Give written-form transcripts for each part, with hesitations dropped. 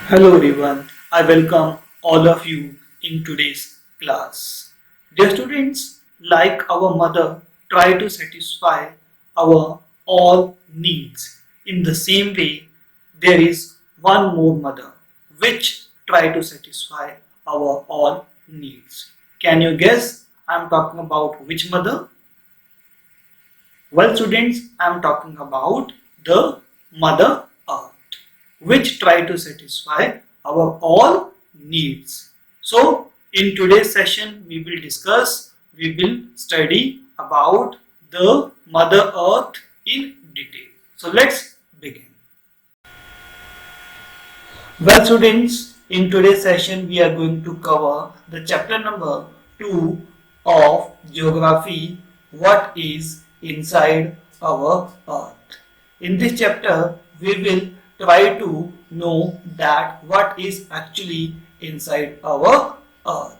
Hello everyone, I welcome all of you in today's class. Dear students, like our mother try to satisfy our all needs. In the same way, there is one more mother which try to satisfy our all needs. Can you guess I am talking about which mother? Well students, I am talking about the Mother Earth which try to satisfy our all needs. So in today's session we will study about the Mother Earth in detail. So let's begin. Well students, in today's session we are going to cover the chapter number 2 of geography, what is inside our earth. In this chapter we will try to know that what is actually inside our earth.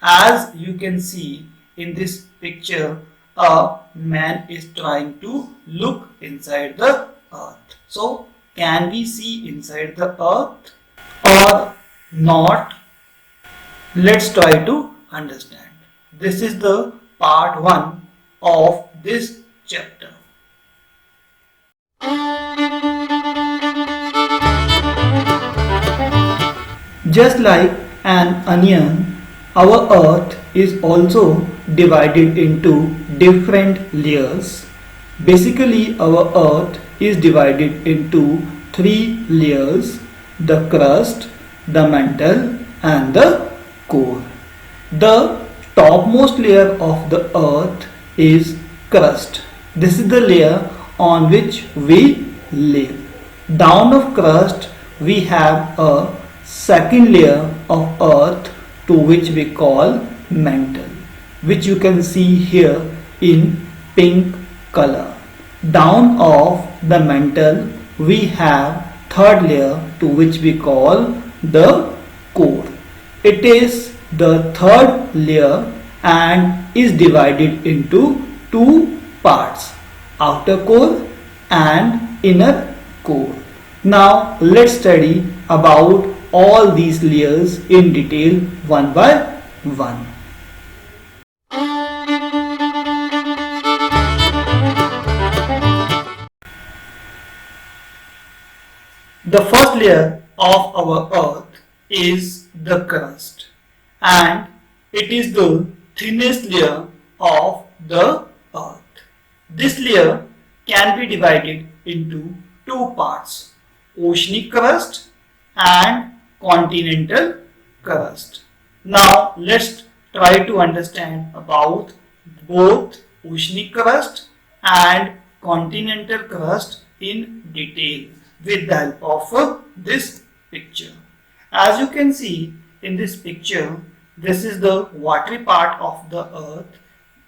As you can see in this picture, a man is trying to look inside the earth. So can we see inside the earth or not? Let's try to understand. This is the part 1 of this chapter. Just like an onion, our earth is also divided into different layers. Basically, our earth is divided into three layers: the crust, the mantle, and the core. The topmost layer of the earth is crust. This is the layer on which we live. Down of crust, we have a second layer of earth to which we call mantle, which you can see here in pink color. Down of the mantle, we have third layer to which we call the core. It is the third layer and is divided into two parts: outer core and inner core. Now let's study about all these layers in detail one by one. The first layer of our earth is the crust, and it is the thinnest layer of the earth. This layer can be divided into two parts: oceanic crust and continental crust. Now let's try to understand about both oceanic crust and continental crust in detail with the help of this picture. As you can see in this picture, this is the watery part of the earth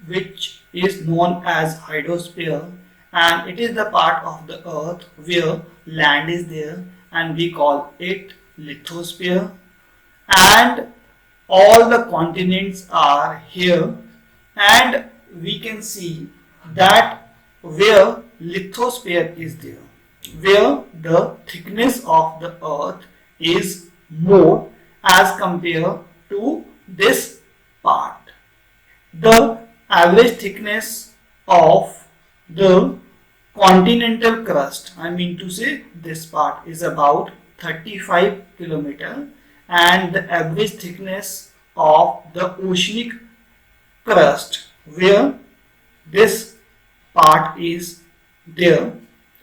which is known as hydrosphere, and it is the part of the earth where land is there and we call it lithosphere, and all the continents are here, and we can see that where lithosphere is there, where the thickness of the earth is more as compared to this part. The average thickness of the continental crust, I mean to say this part, is about 35 kilometer, and the average thickness of the oceanic crust where this part is there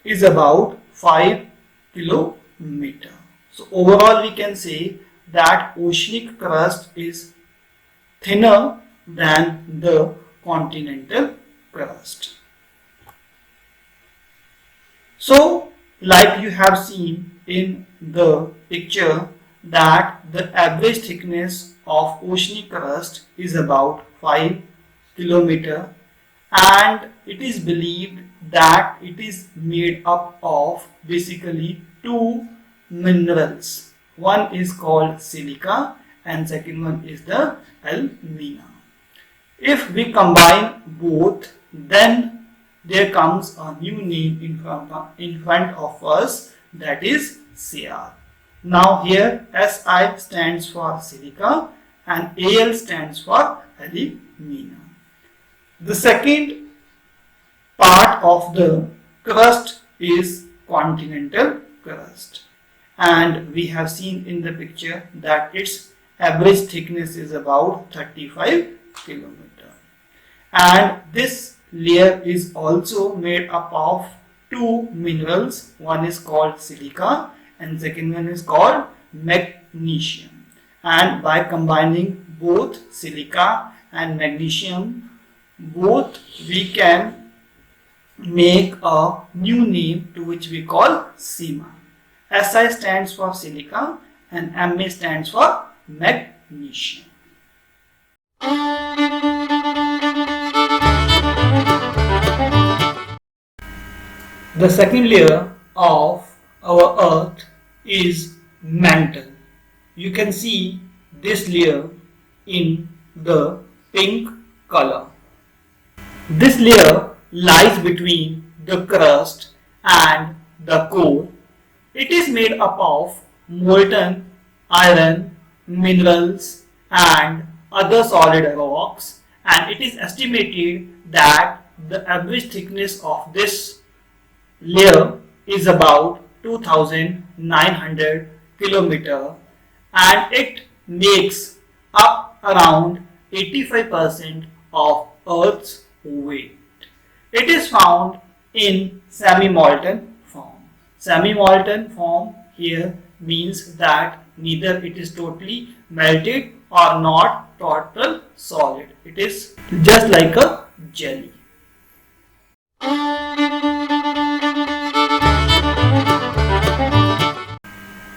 is about 5 kilometer. So overall we can say that oceanic crust is thinner than the continental crust. So like you have seen in the picture that the average thickness of oceanic crust is about 5 kilometer, and it is believed that it is made up of basically two minerals. One is called silica and second one is the alumina. If we combine both, then there comes a new name in front of us, that is Syar. Now here Si stands for silica and Al stands for alumina. The second part of the crust is continental crust, and we have seen in the picture that its average thickness is about 35 kilometer, and this layer is also made up of two minerals. One is called silica and second one is called magnesium, and by combining both silica and magnesium, both we can make a new name to which we call SiMa. Si stands for silica and Ma stands for magnesium. The second layer of our earth is mantle. You can see this layer in the pink color. This layer lies between the crust and the core. It is made up of molten iron, minerals and other solid rocks, and it is estimated that the average thickness of this layer is about 2900 kilometer, and it makes up around 85% of Earth's weight. It is found in semi-molten form. Semi-molten form here means that neither it is totally melted or not total solid. It is just like a jelly.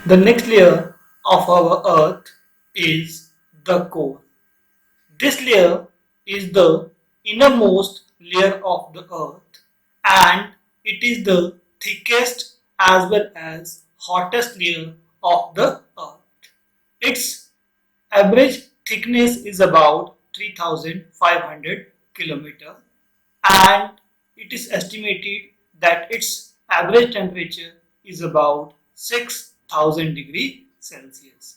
The next layer of our earth is the core. This layer is the innermost layer of the earth, and it is the thickest as well as hottest layer of the earth. Its average thickness is about 3500 kilometer, and it is estimated that its average temperature is about 6000 degrees Celsius.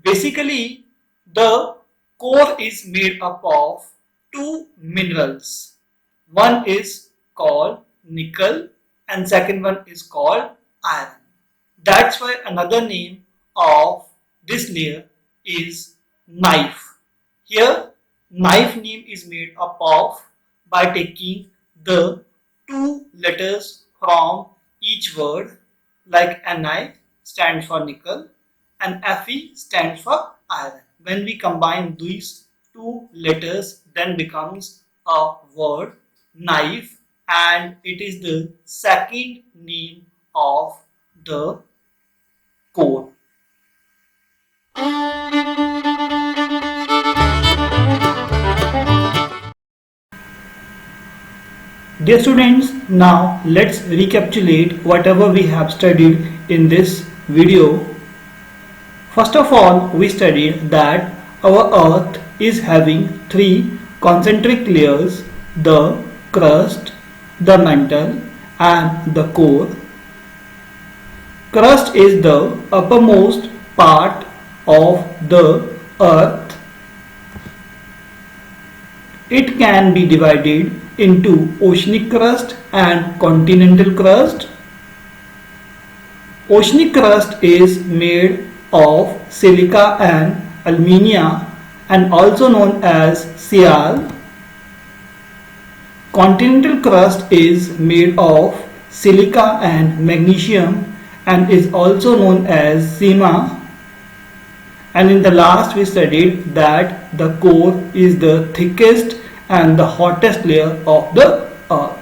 Basically, the core is made up of two minerals. One is called nickel and second one is called iron. That's why another name of this layer is knife. Here, knife name is made up of by taking the two letters from each word, like Ni stands for nickel and Fe stands for iron. When we combine these two letters, then becomes a word knife, and it is the second name of the core. Dear students, now let's recapitulate whatever we have studied in this video. First of all, we studied that our earth is having three concentric layers: the crust, the mantle and the core. Crust is the uppermost part of the earth. It can be divided into oceanic crust and continental crust. Oceanic crust is made of silica and alumina and also known as Sial. Continental crust is made of silica and magnesium and is also known as SiMa. And in the last we studied that the core is the thickest and the hottest layer of the earth.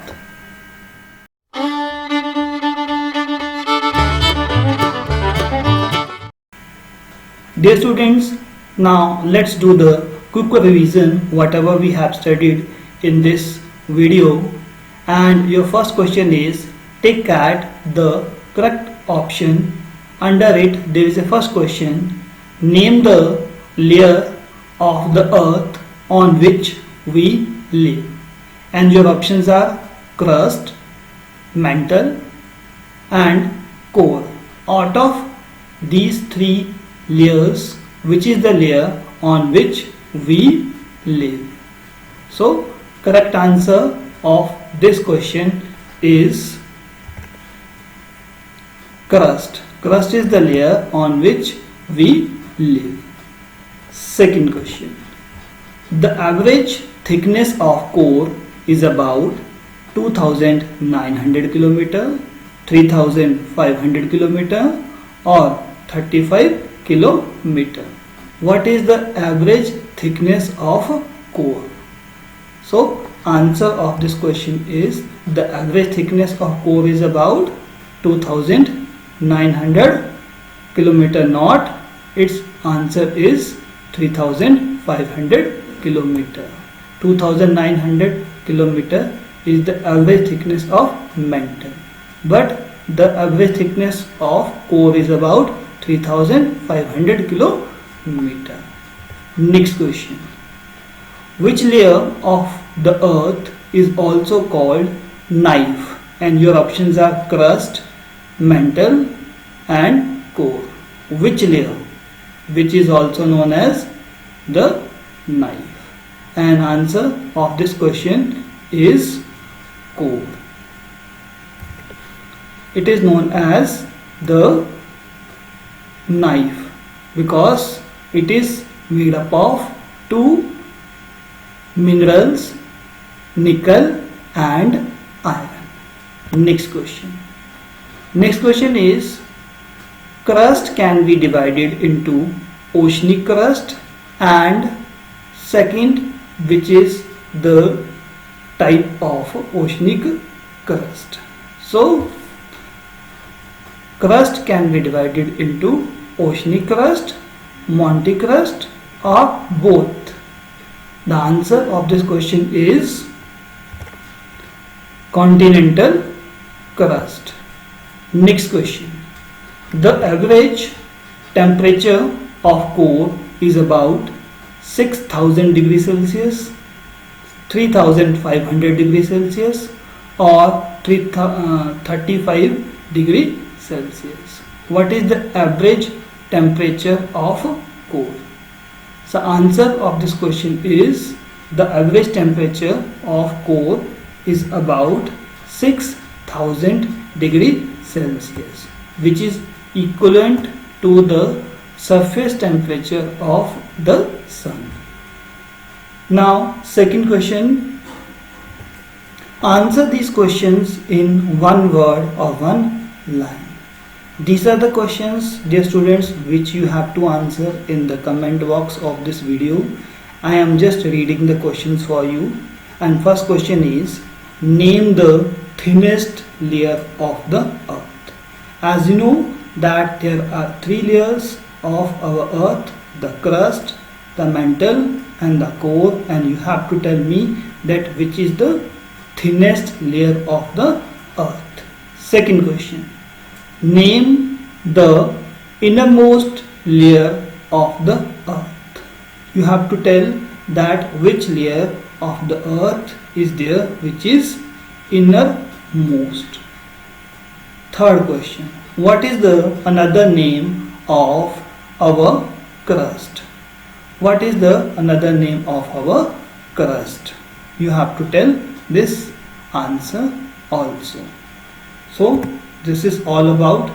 Dear students, now let's do the quick revision whatever we have studied in this video. And your first question is, take at the correct option. Under it there is a first question: name the layer of the earth on which we live. And your options are crust, mantle and core. Out of these three layers, which is the layer on which we live? So correct answer of this question is crust. Crust is the layer on which we live. Second question. The average thickness of core is about 2900 km, 3500 km or 35 km. What is the average thickness of core? So answer of this question is the average thickness of core is about 2900 km, not its answer is 3500 km. 2900 km is the average thickness of mantle, but the average thickness of core is about 3500 km. Next question. Which layer of the earth is also called knife? And your options are crust, mantle and core. Which layer, which is also known as the knife? And answer of this question is core. It is known as the knife because it is made up of two minerals, nickel and iron. Next question. Next question is, crust can be divided into oceanic crust and second, which is the type of oceanic crust. So crust can be divided into oceanic crust, Monte crust or both. The answer of this question is continental crust. Next question. The average temperature of core is about 6000 degrees Celsius, 3500 degrees Celsius or 35 degrees Celsius. What is the average temperature of core? So answer of this question is the average temperature of core is about 6000 degrees Celsius, which is equivalent to the surface temperature of the sun. Now second question. Answer these questions in one word or one line. These are the questions, dear students, which you have to answer in the comment box of this video. I am just reading the questions for you. And first question is, name the thinnest layer of the earth. As you know that there are three layers of our earth: the crust, the mantle and the core, and you have to tell me that which is the thinnest layer of the earth. Second question. Name the innermost layer of the earth. You have to tell that which layer of the earth is there which is innermost. Third question. What is the another name of our crust? What is the another name of our crust? You have to tell this answer also. So this is all about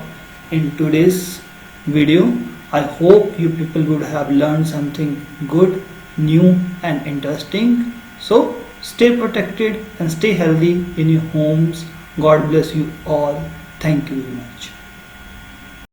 in today's video. I hope you people would have learned something good, new and interesting. So stay protected and stay healthy in your homes. God bless you all. Thank you very much.